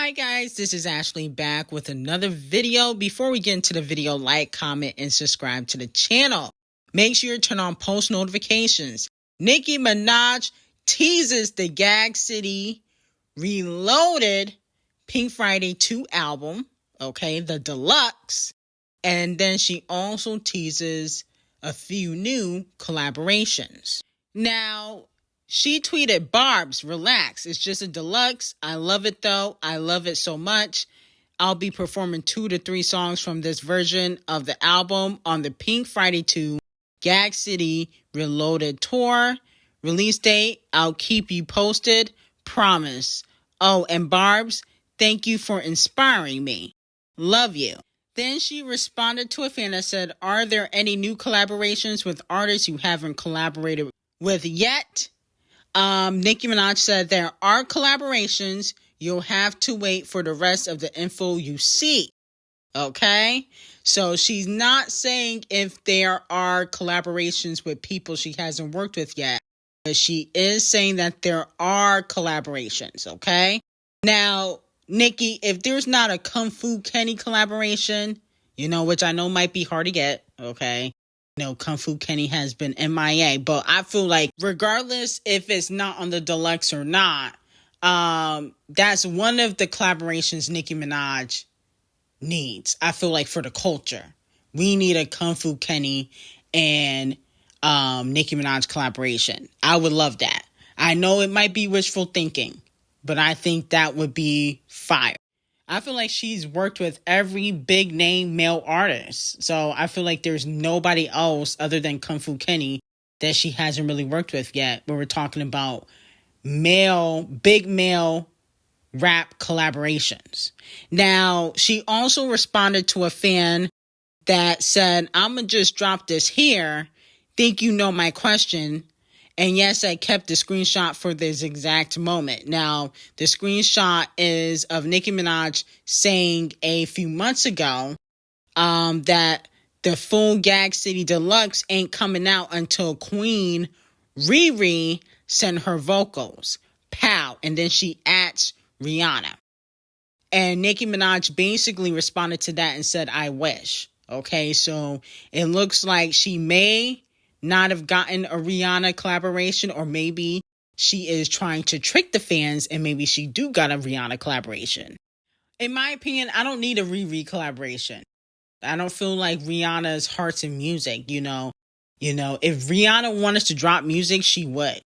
Hi guys, this is Ashley back with another video. Before we get into the video, like, comment, and subscribe to the channel. Make sure you turn on post notifications. Nicki Minaj teases the Gag City Reloaded Pink Friday 2 album, okay, the Deluxe. And then she also teases a few new collaborations. Now, she tweeted, "Barbs, relax. It's just a deluxe. I love it though. I love it so much. I'll be performing 2 to 3 songs from this version of the album on the Pink Friday 2 Gag City Reloaded tour. Release date, I'll keep you posted. Promise. Oh, and Barbs, thank you for inspiring me. Love you." Then she responded to a fan that said, "Are there any new collaborations with artists you haven't collaborated with yet?" Nicki Minaj said, "There are collaborations. You'll have to wait for the rest of the info you see." Okay? So she's not saying if there are collaborations with people she hasn't worked with yet. But she is saying that there are collaborations. Okay? Now, Nicki, if there's not a Kung Fu Kenny collaboration, which I know might be hard to get. Okay? Kung Fu Kenny has been MIA, but I feel like regardless if it's not on the Deluxe or not, that's one of the collaborations Nicki Minaj needs. I feel like for the culture, we need a Kung Fu Kenny and Nicki Minaj collaboration. I would love that. I know it might be wishful thinking, but I think that would be fire. I feel like she's worked with every big name male artist. So I feel like there's nobody else other than Kung Fu Kenny that she hasn't really worked with yet. But we're talking about big male rap collaborations. Now, she also responded to a fan that said, "I'm going to just drop this here. Think you know my question. And yes, I kept the screenshot for this exact moment." Now, the screenshot is of Nicki Minaj saying a few months ago that the full Gag City Deluxe ain't coming out until Queen Riri sent her vocals. Pow. And then she adds Rihanna. And Nicki Minaj basically responded to that and said, "I wish." Okay, so it looks like she may not have gotten a Rihanna collaboration, or maybe she is trying to trick the fans and maybe she do got a Rihanna collaboration. In my opinion, I don't need a Riri collaboration. I don't feel like Rihanna's hearts in music, if Rihanna wanted to drop music, she would.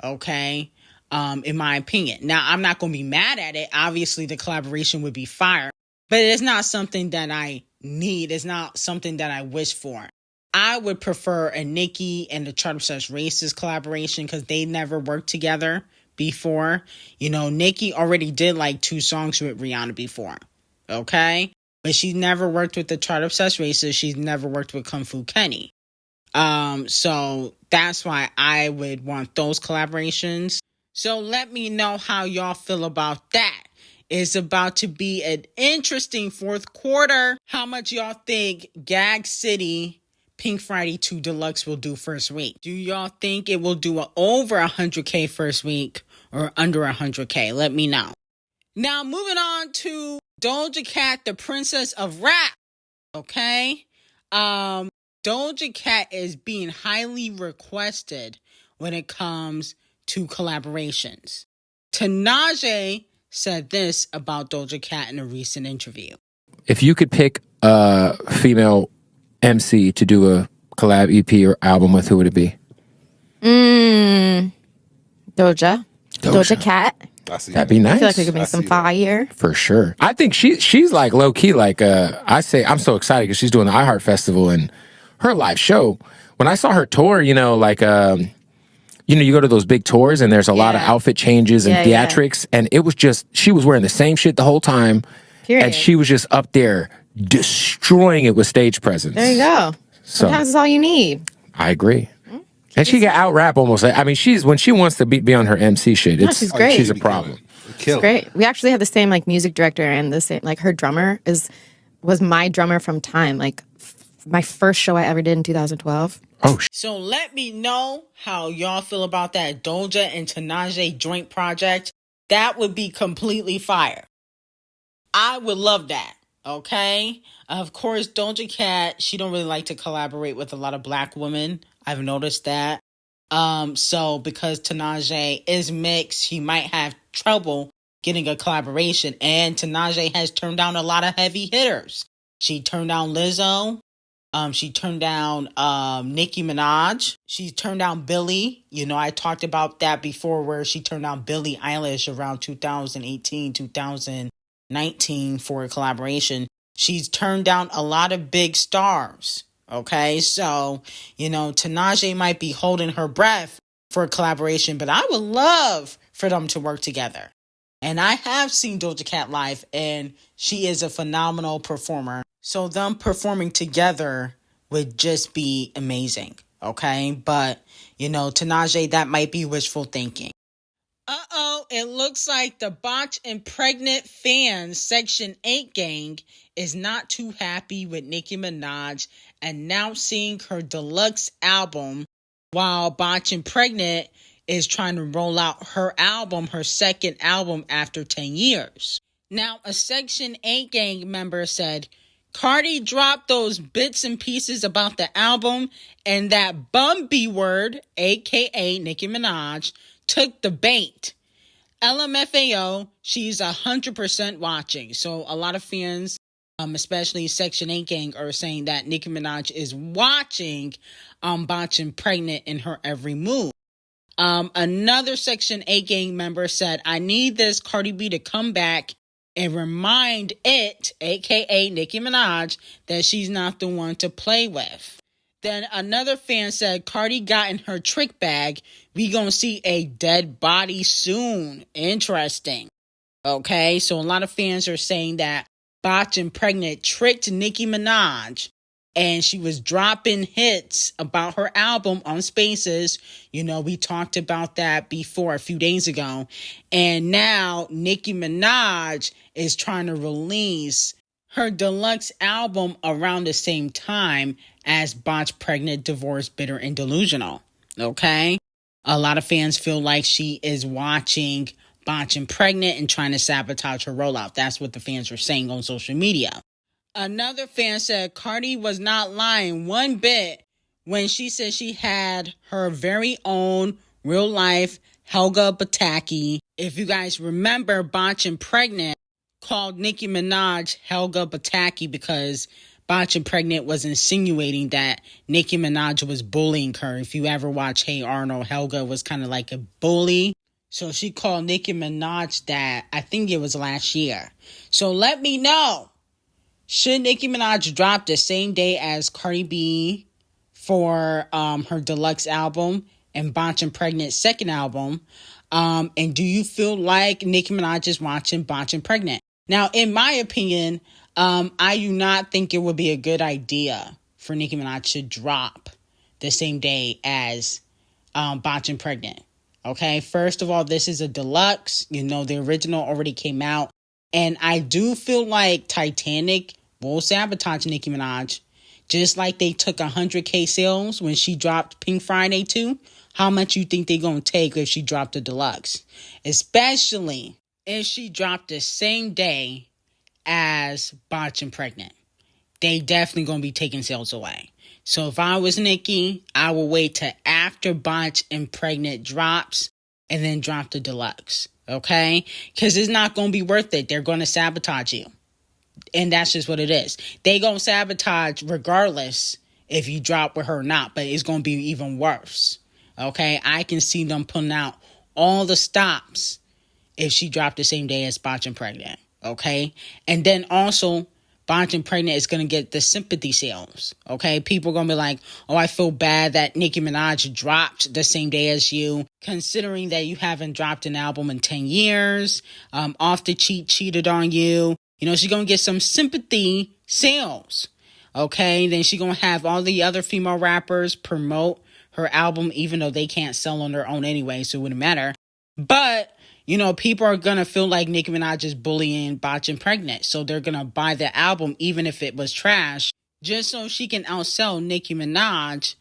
Okay? In my opinion. Now, I'm not going to be mad at it. Obviously, the collaboration would be fire, but it's not something that I need. It's not something that I wish for. I would prefer a Nicki and the Chart Obsessed Racist collaboration because they never worked together before. Nicki already did like 2 songs with Rihanna before. Okay? But she's never worked with the Chart Obsessed Racist. She's never worked with Kung Fu Kenny. So that's why I would want those collaborations. So let me know how y'all feel about that. It's about to be an interesting fourth quarter. How much y'all think Gag City Pink Friday 2 Deluxe will do first week? Do y'all think it will do over 100K first week or under 100K? Let me know. Now, moving on to Doja Cat, the princess of rap. Okay? Doja Cat is being highly requested when it comes to collaborations. Tanaj said this about Doja Cat in a recent interview. If you could pick a female MC to do a collab EP or album with, who would it be? Doja Cat. That'd be nice. I feel like we could make some fire. For sure. I think she's like low key, like I say, I'm so excited because she's doing the iHeart Festival and her live show. When I saw her tour, you go to those big tours and there's a lot of outfit changes and theatrics, and it was just, she was wearing the same shit the whole time. Period. And she was just up there destroying it with stage presence. There you go. Sometimes it's all you need. I agree. And she can out rap almost. I mean, when she wants to be on her MC shit, she's great. She's a problem. She's great. We actually have the same music director, and the same her drummer was my drummer from Time. My first show I ever did in 2012. Oh, so let me know how y'all feel about that Doja and Tanaj joint project. That would be completely fire. I would love that. Okay. Of course, Doja Cat, she don't really like to collaborate with a lot of black women. I've noticed that. So because Tanaj is mixed, he might have trouble getting a collaboration. And Tanaj has turned down a lot of heavy hitters. She turned down Lizzo. She turned down Nicki Minaj. She turned down Billie. You know, I talked about that before where she turned down Billie Eilish around 2018, 2019 for a collaboration. She's turned down a lot of big stars. Okay, so, you know, Tanaj might be holding her breath for a collaboration, but I would love for them to work together. And I have seen Doja Cat live, and she is a phenomenal performer. So them performing together would just be amazing, okay? But, you know, Tanaj, that might be wishful thinking. Uh-oh, it looks like the Botch and Pregnant fans Section 8 gang is not too happy with Nicki Minaj announcing her deluxe album while Botch and Pregnant is trying to roll out her album, her second album after 10 years. Now, a Section 8 gang member said, Cardi dropped those bits and pieces about the album and that bum B-word, aka Nicki Minaj, took the bait. LMFAO, she's 100% watching. So a lot of fans, especially Section 8 gang, are saying that Nicki Minaj is watching Botch and Pregnant in her every move. Another Section 8 gang member said, I need this Cardi B to come back and remind it, aka Nicki Minaj, that she's not the one to play with. Then another fan said, Cardi got in her trick bag. We gonna see a dead body soon. Interesting. Okay, so a lot of fans are saying that Botch and Pregnant tricked Nicki Minaj and she was dropping hits about her album on Spaces. You know, we talked about that before a few days ago. And now Nicki Minaj is trying to release her deluxe album around the same time as Botch, Pregnant, Divorced, Bitter, and Delusional. Okay? A lot of fans feel like she is watching Botch and Pregnant and trying to sabotage her rollout. That's what the fans were saying on social media. Another fan said Cardi was not lying one bit when she said she had her very own real life Helga Pataki. If you guys remember, Botch and Pregnant called Nicki Minaj Helga Pataki because Botch and Pregnant was insinuating that Nicki Minaj was bullying her. If you ever watch Hey Arnold, Helga was kind of like a bully. So she called Nicki Minaj that, I think it was last year. So let me know. Should Nicki Minaj drop the same day as Cardi B for her deluxe album and Botch and Pregnant's second album? And do you feel like Nicki Minaj is watching Botch and Pregnant? Now, in my opinion, I do not think it would be a good idea for Nicki Minaj to drop the same day as Botch and Pregnant. Okay, first of all, this is a deluxe. You know, the original already came out. And I do feel like Titanic will sabotage Nicki Minaj. Just like they took 100K sales when she dropped Pink Friday 2. How much you think they're going to take if she dropped the deluxe? Especially if she dropped the same day as Botch and Pregnant. They definitely going to be taking sales away. So if I was Nicki, I will wait till after Botch and Pregnant drops and then drop the deluxe. Okay? Because it's not going to be worth it. They're going to sabotage you. And that's just what it is. They going to sabotage regardless if you drop with her or not. But it's going to be even worse. Okay? I can see them putting out all the stops if she dropped the same day as Botch and Pregnant. Okay? And then also, Botch and Pregnant is going to get the sympathy sales. Okay? People are going to be like, oh, I feel bad that Nicki Minaj dropped the same day as you, considering that you haven't dropped an album in 10 years. Off the Cheat cheated on you. You know, she's going to get some sympathy sales. Okay? Then she's going to have all the other female rappers promote her album, even though they can't sell on their own anyway, so it wouldn't matter. But, you know, people are going to feel like Nicki Minaj is bullying Botch and Pregnant. So they're going to buy the album, even if it was trash, just so she can outsell Nicki Minaj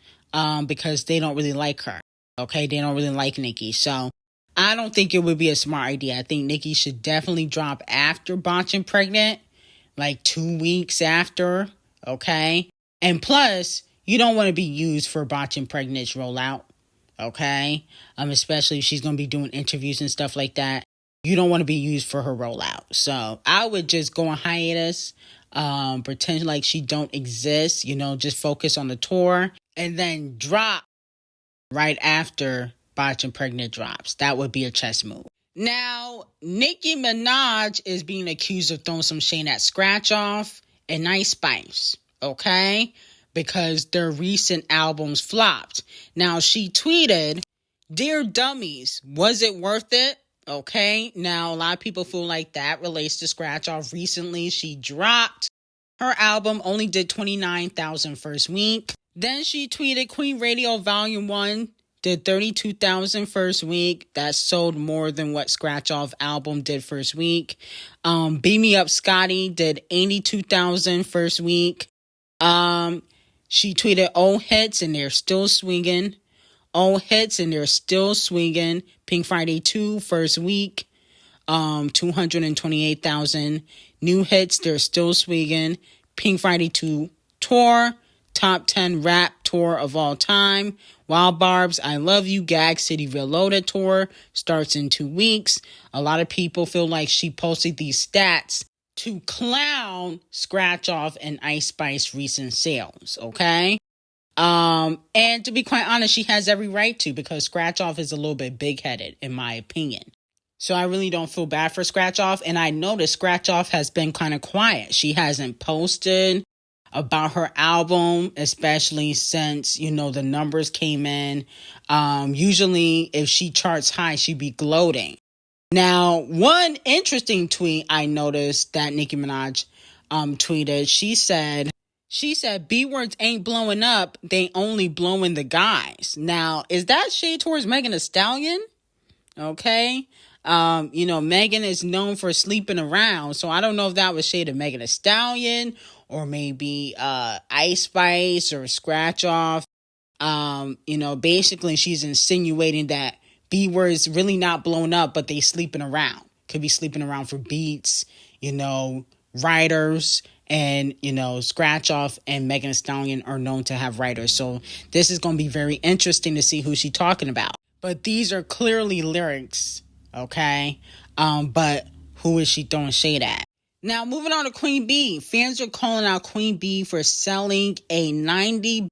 because they don't really like her. Okay? They don't really like Nicki. So I don't think it would be a smart idea. I think Nicki should definitely drop after Botching Pregnant, like 2 weeks after, okay? And plus, you don't want to be used for Botching Pregnant's rollout, okay? Especially if she's going to be doing interviews and stuff like that. You don't want to be used for her rollout. So I would just go on hiatus, pretend like she don't exist, just focus on the tour, and then drop right after Botching Pregnant drops. That would be a chess move. Now, Nicki Minaj is being accused of throwing some shade at Scratch Off and Ice Spice, okay? Because their recent albums flopped. Now, she tweeted, "Dear dummies, was it worth it?" Okay, now a lot of people feel like that relates to Scratch Off. Recently, she dropped her album, only did 29,000 first week. Then she tweeted, "Queen Radio Volume 1 did 32,000 first week. That sold more than what Scratch Off album did first week. Beam Me Up Scotty did 82,000 first week. She tweeted, old hits and they're still swinging. Old hits and they're still swinging. Pink Friday 2 first week, 228,000. New hits, they're still swinging. Pink Friday 2 tour, top 10 rap tour of all time. Wild Barb's I Love You, Gag City Reloaded tour starts in 2 weeks. A lot of people feel like she posted these stats to clown Scratch Off and Ice Spice recent sales, okay? And to be quite honest, she has every right to, because Scratch Off is a little bit big-headed, in my opinion. So I really don't feel bad for Scratch Off. And I noticed Scratch Off has been kind of quiet. She hasn't posted about her album, especially since, the numbers came in. Usually if she charts high, she'd be gloating. Now, one interesting tweet I noticed that Nicki Minaj tweeted, she said, B-words ain't blowing up, they only blowing the guys. Now, is that shade towards Megan Thee Stallion? Okay. Megan is known for sleeping around, so I don't know if that was shade of Megan Thee Stallion or maybe Ice Spice or Scratch Off. Basically she's insinuating that B-words really not blown up, but they sleeping around. Could be sleeping around for beats, writers, and, Scratch Off and Megan Thee Stallion are known to have writers. So this is going to be very interesting to see who she's talking about. But these are clearly lyrics, okay? But who is she throwing shade at? Now, moving on to Queen B. Fans are calling out Queen B for selling a $90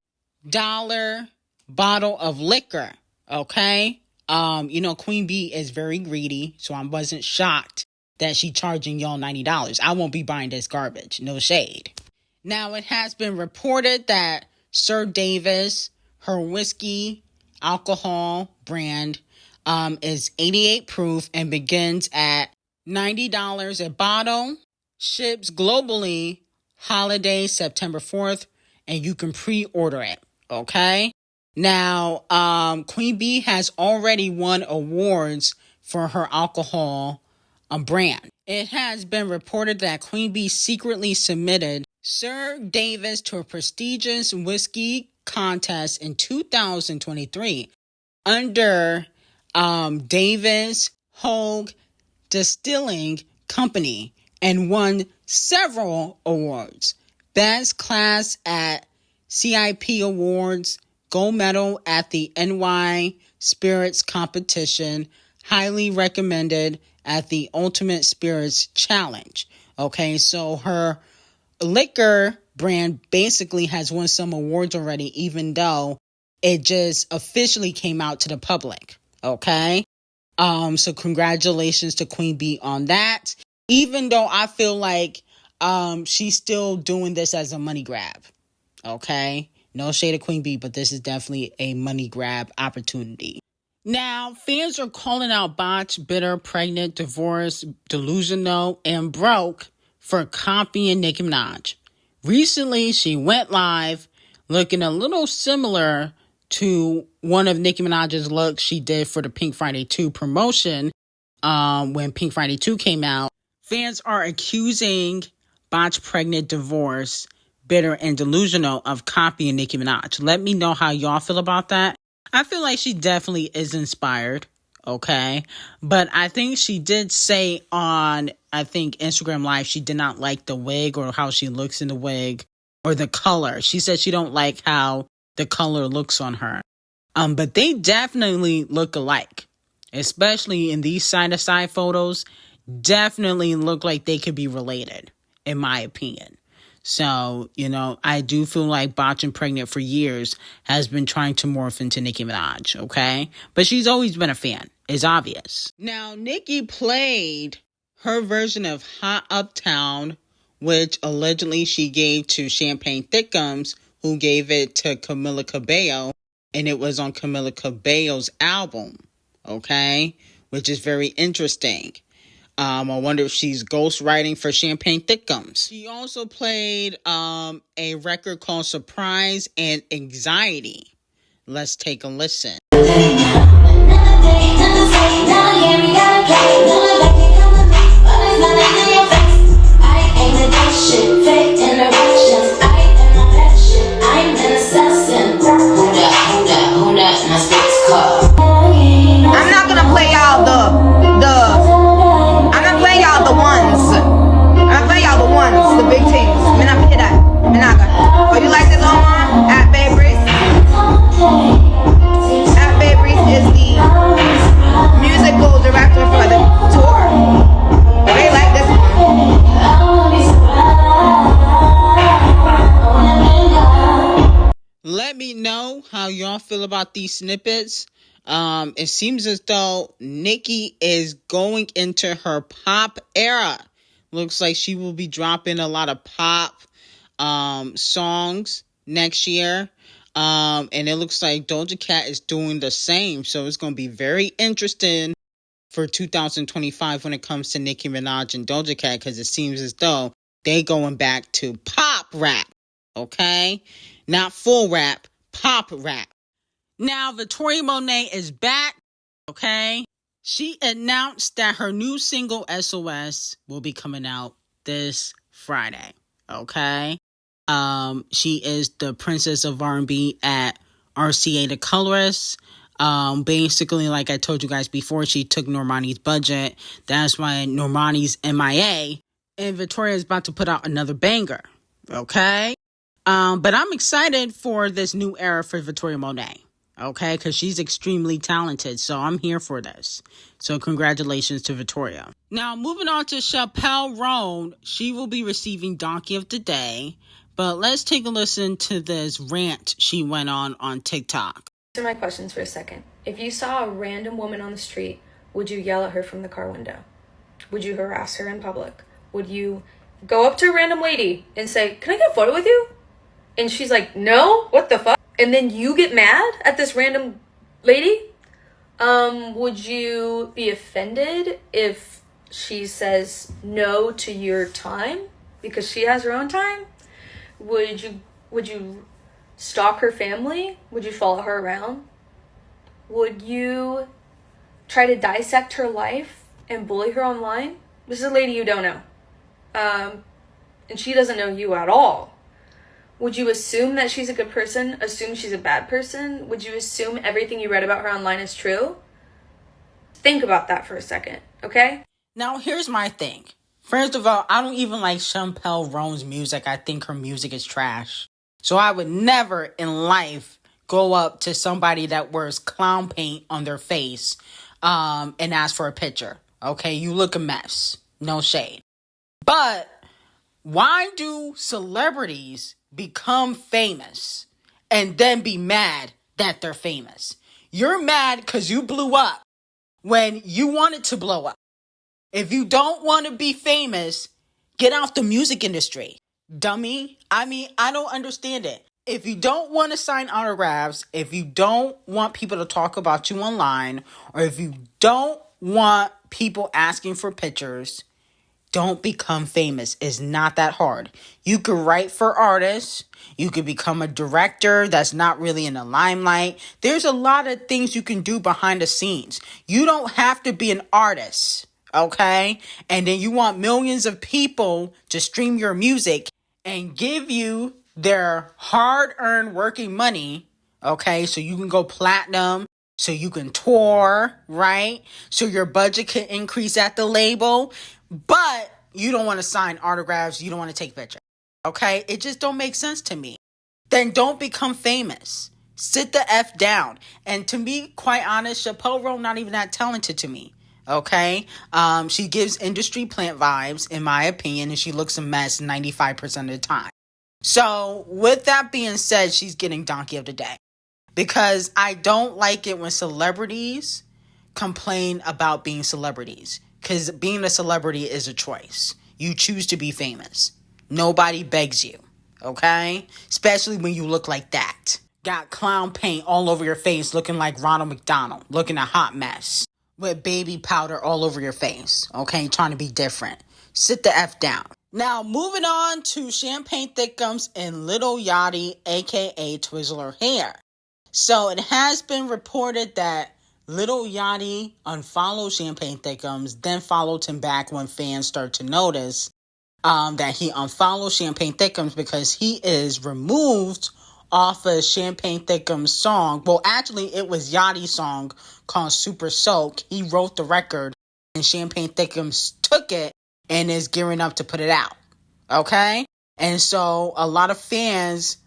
bottle of liquor, okay? Queen B is very greedy, so I wasn't shocked that she charging y'all $90. I won't be buying this garbage. No shade. Now, it has been reported that Sir Davis, her whiskey alcohol brand, is 88 proof and begins at $90 a bottle. Ships globally holiday September 4th, and you can pre-order it, okay? Now, Queen B has already won awards for her alcohol brand. It has been reported that Queen B secretly submitted Sir Davis to a prestigious whiskey contest in 2023 under Davis Hogue Distilling Company and won several awards. Best Class at CIP Awards, Gold Medal at the NY Spirits Competition, highly recommended at the Ultimate Spirits Challenge. Okay, so her liquor brand basically has won some awards already, even though it just officially came out to the public. Okay, so congratulations to Queen B on that. Even though I feel like she's still doing this as a money grab. Okay, no shade of Queen B, but this is definitely a money grab opportunity. Now, fans are calling out Botch, Bitter, Pregnant, Divorced, Delusional, and Broke for copying Nicki Minaj. Recently, she went live looking a little similar to one of Nicki Minaj's looks she did for the Pink Friday 2 promotion when Pink Friday 2 came out. Fans are accusing Botch, Pregnant, Divorced, Bitter, and Delusional of copying Nicki Minaj. Let me know how y'all feel about that. I feel like she definitely is inspired, okay? But I think she did say on, I think, Instagram Live, she did not like the wig or how she looks in the wig or the color. She said she don't like how the color looks on her. But they definitely look alike, especially in these side-to-side photos. Definitely look like they could be related, in my opinion. So, you know, I do feel like Botchin' Pregnant for years has been trying to morph into Nicki Minaj, okay? But she's always been a fan. It's obvious. Now, Nicki played her version of Hot Uptown, which allegedly she gave to Champagne Thickums, who gave it to Camila Cabello, and it was on Camila Cabello's album, okay? Which is very interesting. I wonder if she's ghostwriting for Champagne Thickums. She also played a record called Surprise and Anxiety. Let's take a listen. I'm not gonna play y'all the big things. Me not hear that. Me not gonna. Oh, you like this on at Babe Reese? At Babe Reese is the musical director for the tour. They like this one. Let me know how y'all feel about these snippets. It seems as though Nicki is going into her pop era. Looks like she will be dropping a lot of pop songs next year. And it looks like Doja Cat is doing the same. So it's going to be very interesting for 2025 when it comes to Nicki Minaj and Doja Cat, because it seems as though they going back to pop rap. Okay? Not full rap, pop rap. Now, Victoria Monet is back. Okay? She announced that her new single, SOS, will be coming out this Friday, okay? She is the princess of R&B at RCA The Colorist. Basically, like I told you guys before, she took Normani's budget. That's why Normani's MIA. And Victoria is about to put out another banger, okay? But I'm excited for this new era for Victoria Monet. Okay, because she's extremely talented, so I'm here for this. So congratulations to Victoria. Now, moving on to Chappelle Roan, she will be receiving Donkey of the Day. But let's take a listen to this rant she went on TikTok. Answer my questions for a second. If you saw a random woman on the street, would you yell at her from the car window? Would you harass her in public? Would you go up to a random lady and say, "Can I get a photo with you?" And she's like, "No, what the fuck?" And then you get mad at this random lady? Would you be offended if she says no to your time because she has her own time? Would you stalk her family? Would you follow her around? Would you try to dissect her life and bully her online? This is a lady you don't know. And she doesn't know you at all. Would you assume that she's a good person? Assume she's a bad person? Would you assume everything you read about her online is true? Think about that for a second, okay? Now, here's my thing. First of all, I don't even like Chappelle Roan's music. I think her music is trash. So I would never in life go up to somebody that wears clown paint on their face and ask for a picture. Okay, you look a mess. No shade. But why do celebrities become famous and then be mad that they're famous? You're mad because you blew up when you wanted to blow up. If you don't want to be famous, get out the music industry, dummy. I mean, I don't understand it. If you don't want to sign autographs, if you don't want people to talk about you online, or if you don't want people asking for pictures, don't become famous. It's not that hard. You could write for artists. You could become a director that's not really in the limelight. There's a lot of things you can do behind the scenes. You don't have to be an artist, okay? And then you want millions of people to stream your music and give you their hard-earned working money, okay? So you can go platinum so you can tour, right? So your budget can increase at the label, but you don't want to sign autographs, you don't want to take pictures. Okay? It just don't make sense to me. Then don't become famous. Sit the F down. And to be quite honest, Chappelle Roan not even that talented to me. Okay? She gives industry plant vibes, in my opinion, and she looks a mess 95% of the time. So, with that being said, she's getting Donkey of the Day. Because I don't like it when celebrities complain about being celebrities. Because being a celebrity is a choice. You choose to be famous. Nobody begs you. Okay? Especially when you look like that. Got clown paint all over your face looking like Ronald McDonald. Looking a hot mess. With baby powder all over your face. Okay? Trying to be different. Sit the F down. Now, moving on to Champagne Thickums and Lil Yachty, a.k.a. Twizzler Hair. So, it has been reported that Lil Yachty unfollowed Champagne Thickums, then followed him back when fans start to notice that he unfollowed Champagne Thickums because he is removed off of Champagne Thickums' song. Well, actually, it was Yachty's song called Super Soak. He wrote the record, and Champagne Thickums took it and is gearing up to put it out. Okay? And so, a lot of fans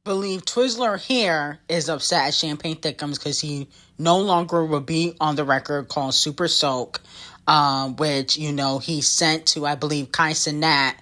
believe Twizzler Hair is upset at Champagne Thickums because he no longer will be on the record called Super Soak, which, you know, he sent to, I believe, Ckiminaj,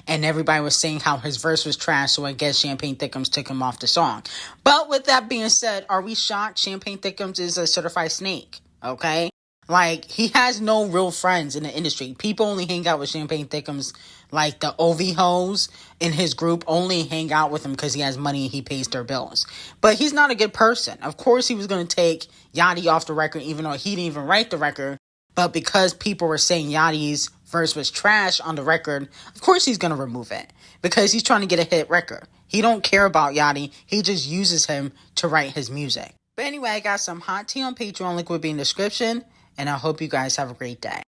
and everybody was saying how his verse was trash, so I guess Champagne Thickums took him off the song. But with that being said, are we shocked Champagne Thickums is a certified snake? Okay? Like, he has no real friends in the industry. People only hang out with Champagne Thickums, like the OV hoes in his group only hang out with him because he has money and he pays their bills. But he's not a good person. Of course he was going to take Yachty off the record, even though he didn't even write the record. But because people were saying Yachty's verse was trash on the record, of course he's going to remove it. Because he's trying to get a hit record. He don't care about Yachty. He just uses him to write his music. But anyway, I got some hot tea on Patreon. Link will be in the description. And I hope you guys have a great day.